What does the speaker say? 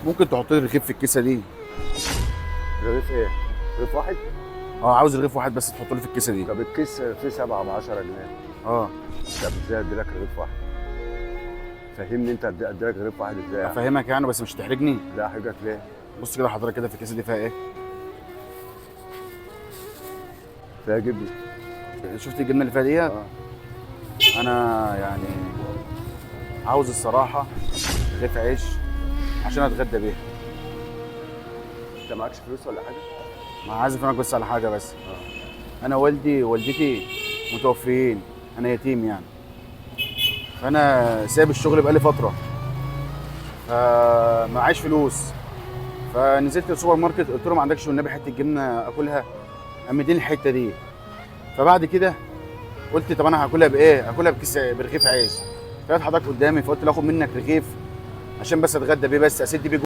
ممكن تحط لي رغيف في الكيسه دي؟ رغيف ايه؟ رغيف واحد؟ اه، عاوز رغيف واحد بس تحط لي في الكيسه دي. طب الكيس فيه 7 ب 10 جنيه. اه. طب ازاي ادي لك رغيف واحد؟ فهمني انت ادي لك رغيف واحد ازاي يعني؟ افهمك يعني بس مش تحرجني. لا حاجك ليه؟ بص كده حضرتك، كده في الكيسه دي فيها ايه؟ فيها جبنه. شفت الجبنه اللي فيها دي؟ اه. انا يعني عاوز الصراحه رغيف عيش عشان اتغدى بيه. انت معكش فلوس ولا حاجه؟ ما عايز افهمك بس على حاجه بس. اه. انا والدي ووالدتي متوفيين، انا يتيم يعني. فانا سايب الشغل بقالي فتره، فمعيش فلوس. فنزلت السوبر ماركت قلت له ما عندكش والنبي حته جبنه اكلها؟ قام مديني الحته دي. فبعد كده قلت طب انا هاكلها بايه؟ هاكلها بكيس برغيف عيش. لقيت حضرتك قدامي فقلت له اخد منك رغيف عشان بس اتغدى بيه، بس اسد بيه